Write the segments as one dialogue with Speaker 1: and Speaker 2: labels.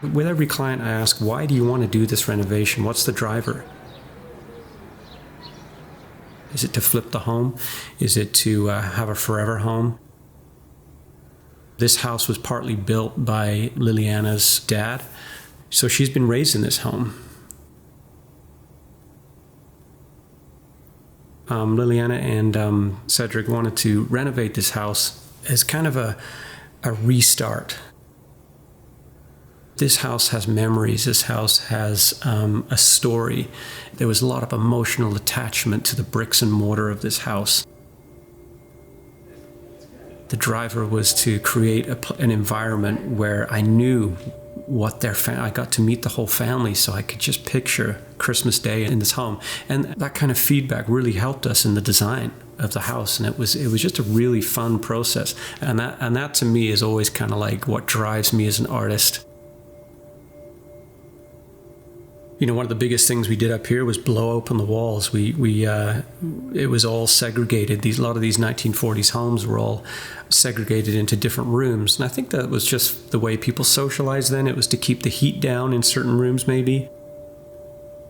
Speaker 1: With every client, I ask, why do you want to do this renovation? What's the driver? Is it to flip the home? Is it to have a forever home? This house was partly built by Liliana's dad, so she's been raised in this home. Liliana and Cedric wanted to renovate this house as kind of a restart. This house has memories. This house has a story. There was a lot of emotional attachment to the bricks and mortar of this house. The driver was to create an environment where I knew what I got to meet the whole family, so I could just picture Christmas Day in this home. And that kind of feedback really helped us in the design of the house, and it was just a really fun process. And that to me is always kind of like what drives me as an artist. You know, one of the biggest things we did up here was blow open the walls. It was all segregated. A lot of these 1940s homes were all segregated into different rooms. And I think that was just the way people socialized then. It was to keep the heat down in certain rooms maybe.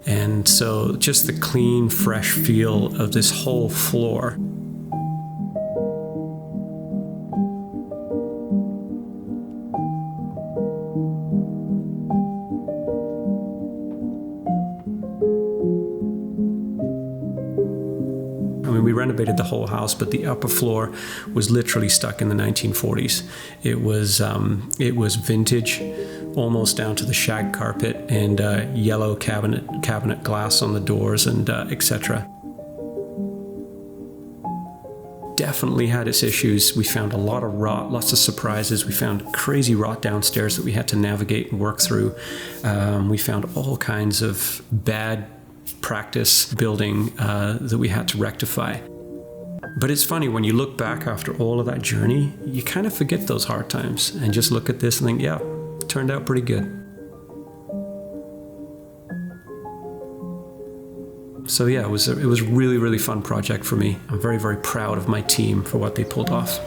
Speaker 1: And so just the clean, fresh feel of this whole floor. We renovated the whole house, but the upper floor was literally stuck in the 1940s. It was vintage, almost down to the shag carpet, and yellow cabinet glass on the doors, and etc. Definitely had its issues. We found a lot of rot, lots of surprises. We found crazy rot downstairs that we had to navigate and work through. We found all kinds of bad practice building that we had to rectify. But it's funny, when you look back after all of that journey, you kind of forget those hard times and just look at this and think, yeah, it turned out pretty good. So yeah, it was a really, really fun project for me. I'm very, very proud of my team for what they pulled off.